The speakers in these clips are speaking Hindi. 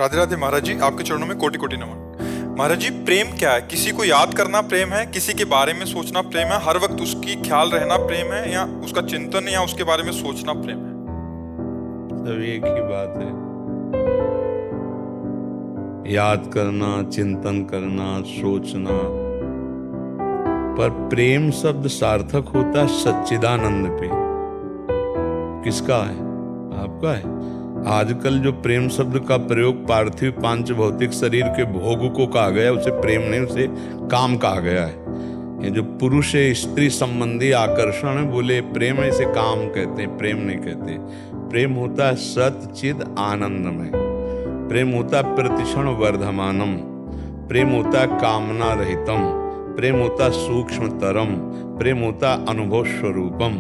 राधे राधे महाराज जी, आपके चरणों में कोटि कोटि नमन। महाराज जी, प्रेम क्या है? किसी को याद करना प्रेम है, किसी के बारे में सोचना प्रेम है, हर वक्त उसकी ख्याल रहना प्रेम है, या उसका चिंतन या उसके बारे में सोचना प्रेम है? सब एक ही बात है। याद करना, चिंतन करना, सोचना। पर प्रेम शब्द सार्थक होता है सच्चिदानंद पे। किसका है? आपका है। आजकल जो प्रेम शब्द का प्रयोग पार्थिव पांच भौतिक शरीर के भोग को कहा गया, उसे प्रेम नहीं, उसे काम कहा गया है। ये जो पुरुष स्त्री संबंधी आकर्षण है, बोले प्रेम है, इसे काम कहते हैं, प्रेम नहीं कहते। प्रेम होता है सत चिद आनंदमय। प्रेम होता है प्रतिक्षण वर्धमानम। प्रेम होता है कामना रहितम। प्रेम होता है सूक्ष्मतरम। प्रेम होता है अनुभव स्वरूपम।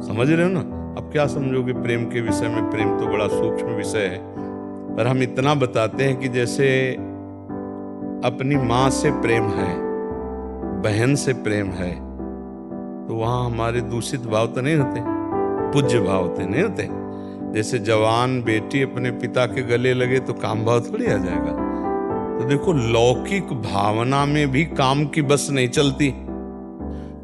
समझ रहे हो ना? अब क्या समझोगे प्रेम के विषय में? प्रेम तो बड़ा सूक्ष्म विषय है, पर हम इतना बताते हैं कि जैसे अपनी माँ से प्रेम है, बहन से प्रेम है, तो वहां हमारे दूषित भाव तो नहीं होते, पूज्य भाव होते नहीं होते। जैसे जवान बेटी अपने पिता के गले लगे तो काम भाव थोड़ी आ जाएगा। तो देखो, लौकिक भावना में भी काम की बस नहीं चलती।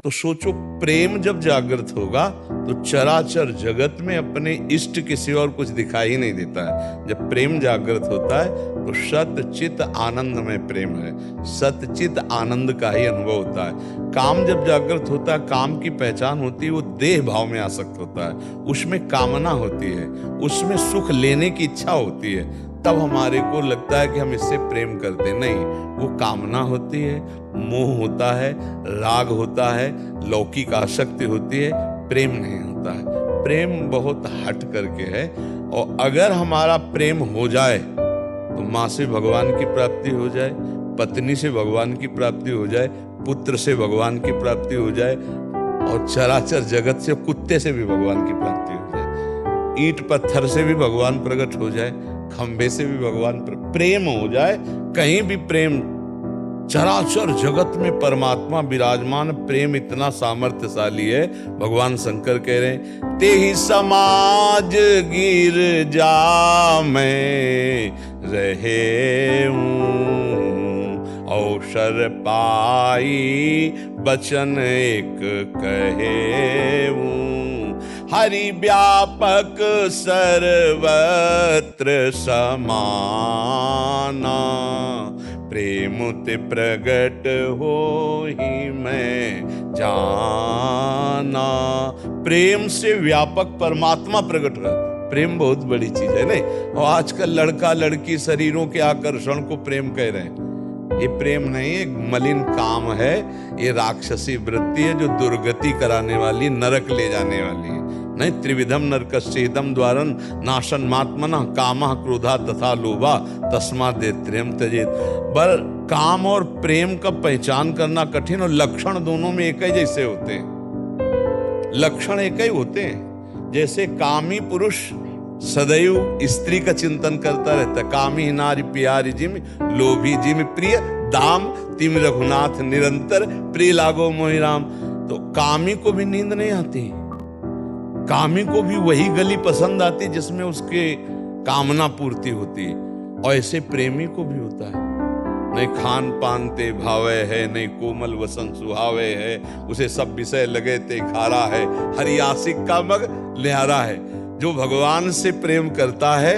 तो सोचो, प्रेम जब जागृत होगा तो चराचर जगत में अपने इष्ट के सिवा और कुछ दिखाई ही नहीं देता है। जब प्रेम जागृत होता है तो सतचित आनंद में प्रेम है, सतचित आनंद का ही अनुभव होता है। काम जब जागृत होता है, काम की पहचान होती है, वो देह भाव में आसक्त होता है, उसमें कामना होती है, उसमें सुख लेने की इच्छा होती है। तब हमारे को लगता है कि हम इससे प्रेम करते नहीं, वो कामना होती है, मोह होता है, राग होता है, लौकिक आसक्ति होती है, प्रेम नहीं होता है। प्रेम बहुत हट करके है। और अगर हमारा प्रेम हो जाए तो माँ से भगवान की प्राप्ति हो जाए, पत्नी से भगवान की प्राप्ति हो जाए, पुत्र से भगवान की प्राप्ति हो जाए, और चराचर जगत से, कुत्ते से भी भगवान की प्राप्ति हो जाए, ईंट पत्थर से भी भगवान प्रकट हो जाए, खंबे से भी भगवान प्रेम हो जाए, कहीं भी प्रेम। चराचर जगत में परमात्मा विराजमान। प्रेम इतना सामर्थ्यशाली है, भगवान शंकर कह रहे हैं, तेहि समाज गिर जा में रहे हूँ, अवसर पाई बचन एक कहे हूँ, हरि व्यापक सर्वत्र समाना, प्रेम ते प्रगट हो ही मैं जाना। प्रेम से व्यापक परमात्मा प्रकट हो। प्रेम बहुत बड़ी चीज है नहीं? और आजकल लड़का लड़की शरीरों के आकर्षण को प्रेम कह रहे हैं। ये प्रेम नहीं, एक मलिन काम है, ये राक्षसी वृत्ति है जो दुर्गति कराने वाली, नरक ले जाने वाली है। नहीं, त्रिविधम नरकस्येदम द्वारन नाशन मात्मनः कामः क्रोधा तथा लोभा तस्मात् दैत्र्यं त्यजेत। पर काम और प्रेम का पहचान करना कठिन, और लक्षण दोनों में एक ही जैसे होते हैं। लक्षण एक ही होते हैं। जैसे कामी पुरुष सदैव स्त्री का चिंतन करता रहता, कामी नारी प्यारी जिम, लोभी जिम प्रिय दाम, तिम रघुनाथ निरंतर, प्रिय लागो मोहि राम। तो कामी को भी नींद नहीं आती, कामी को भी वही गली पसंद आती जिसमें उसके कामना पूर्ति होती है। और ऐसे प्रेमी को भी होता है, नहीं खान पान ते भावे है, नहीं कोमल वसन सुहावे है, उसे सब विषय लगे ते खारा है, हरि आशिक का मग लिहारा है। जो भगवान से प्रेम करता है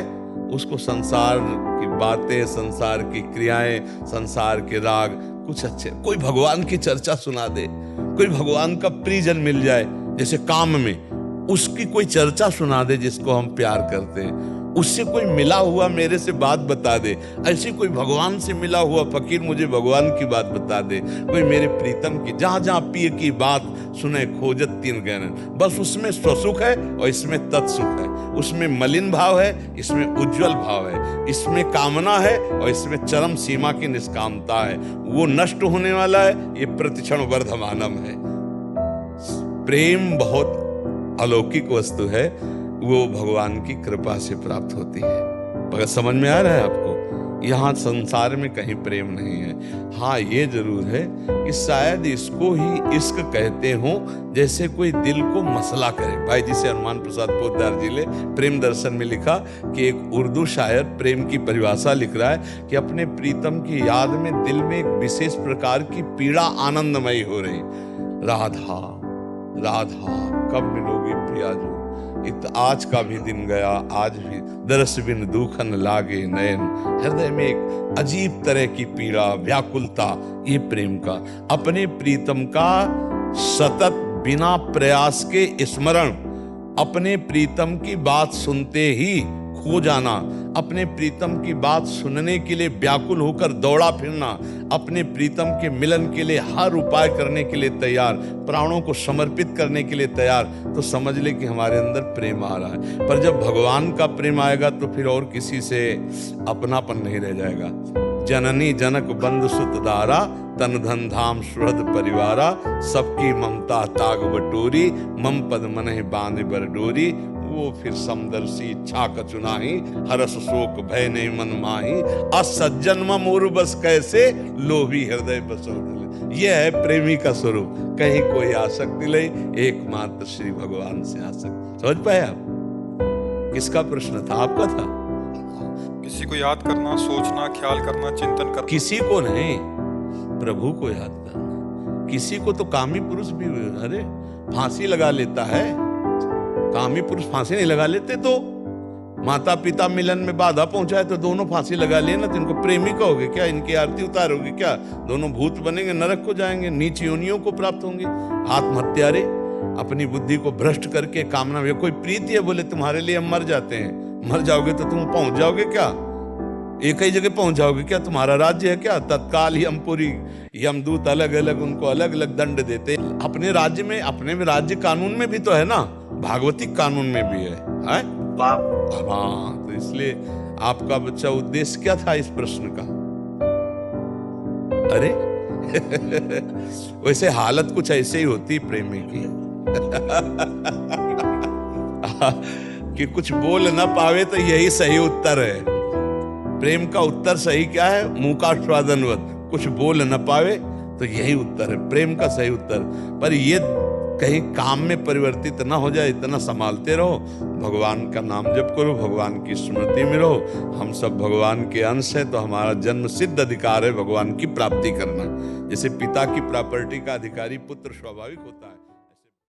उसको संसार की बातें, संसार की क्रियाएं, संसार के राग कुछ अच्छे, कोई भगवान की चर्चा सुना दे, कोई भगवान का प्रियजन मिल जाए, जैसे काम में उसकी कोई चर्चा सुना दे जिसको हम प्यार करते हैं, उससे कोई मिला हुआ मेरे से बात बता दे, ऐसे कोई भगवान से मिला हुआ फकीर मुझे भगवान की बात बता दे, कोई मेरे प्रीतम की, जहां जहां पिए की बात सुने खोजत तीन गहन। बस उसमें स्वसुख है और इसमें तत्सुख है, उसमें मलिन भाव है, इसमें उज्जवल भाव है, इसमें कामना है और इसमें चरम सीमा की निष्कामता है। वो नष्ट होने वाला है, ये प्रतिक्षण वर्धमानम है। प्रेम बहुत अलौकिक वस्तु है, वो भगवान की कृपा से प्राप्त होती है। अगर समझ में आ रहा है आपको? यहाँ संसार में कहीं प्रेम नहीं है। हाँ, ये जरूर है कि शायद इसको ही इश्क कहते हों, जैसे कोई दिल को मसला करे। भाई जिसे हनुमान प्रसाद पोद्दार जी ने प्रेम दर्शन में लिखा कि एक उर्दू शायर प्रेम की परिभाषा लिख रहा है कि अपने प्रीतम की याद में दिल में एक विशेष प्रकार की पीड़ा आनंदमयी हो रही। राधा राधा कब मिलोगी प्रियाजू, आज का भी दिन गया, आज भी दरस बिन दुखन लागे नयन। हृदय में एक अजीब तरह की पीड़ा, व्याकुलता, ये प्रेम का। अपने प्रीतम का सतत बिना प्रयास के स्मरण, अपने प्रीतम की बात सुनते ही खो जाना, अपने प्रीतम की बात सुनने के लिए व्याकुल होकर दौड़ा फिरना, अपने प्रीतम के मिलन के लिए हर उपाय करने के लिए तैयार, प्राणों को समर्पित करने के लिए तैयार, तो समझ ले कि हमारे अंदर प्रेम आ रहा है। पर जब भगवान का प्रेम आएगा तो फिर और किसी से अपनापन नहीं रह जाएगा। जननी जनक बंधु सुत दारा, तन धन धाम सुहृद परिवारा, सबकी ममता ताग बटोरी, मम पद मनहि बांध बर डोरी। वो फिर समदर्शी इच्छा कचुनाही, हरस शोक भय नहीं मन माही, असज्जन मोरु बस कैसे, लोभी हृदय बसोड़ले। यह है प्रेमी का स्वरूप। कहीं कोई आसक्ति ले, एकमात्र श्री भगवान से आसक्ति। समझ पाए आप? किसका प्रश्न था? आपका था। किसी को याद करना, सोचना, ख्याल करना, चिंतन करना। किसी को नहीं, प्रभु को याद करना। किसी को तो कामी पुरुष भी, अरे फांसी लगा लेता है। कामी पुरुष फांसी नहीं लगा लेते तो माता पिता मिलन में बाधा पहुंचाए तो दोनों फांसी लगा लेना, तो इनको प्रेमी कहोगे क्या? इनकी आरती उतारोगे क्या? दोनों भूत बनेंगे, नरक को जाएंगे, नीच योनियों को प्राप्त होंगे। आत्महत्यारे, अपनी बुद्धि को भ्रष्ट करके कामना में कोई प्रीति है, बोले तुम्हारे लिए हम मर जाते हैं। मर जाओगे तो तुम पहुंच जाओगे क्या? एक ही जगह पहुंच जाओगे क्या? तुम्हारा राज्य है क्या? तत्काल ही यमपुरी, यमदूत अलग अलग उनको अलग अलग दंड देते। अपने राज्य में, अपने में राज्य कानून में भी तो है ना, भागवतिक कानून में भी है? हाँ, तो इसलिए आपका बच्चा उद्देश्य क्या था इस प्रश्न का? अरे वैसे हालत कुछ ऐसे ही होती प्रेमी की कि कुछ बोल ना पावे तो यही सही उत्तर है। प्रेम का उत्तर सही क्या है? मुंह का स्वादनवत, कुछ बोल न पावे तो यही उत्तर है प्रेम का सही उत्तर। पर ये कहीं काम में परिवर्तित ना हो जाए, इतना संभालते रहो। भगवान का नाम जप करो, भगवान की स्मृति में रहो। हम सब भगवान के अंश है, तो हमारा जन्म सिद्ध अधिकार है भगवान की प्राप्ति करना। जैसे पिता की प्रॉपर्टी का अधिकारी पुत्र स्वाभाविक होता है।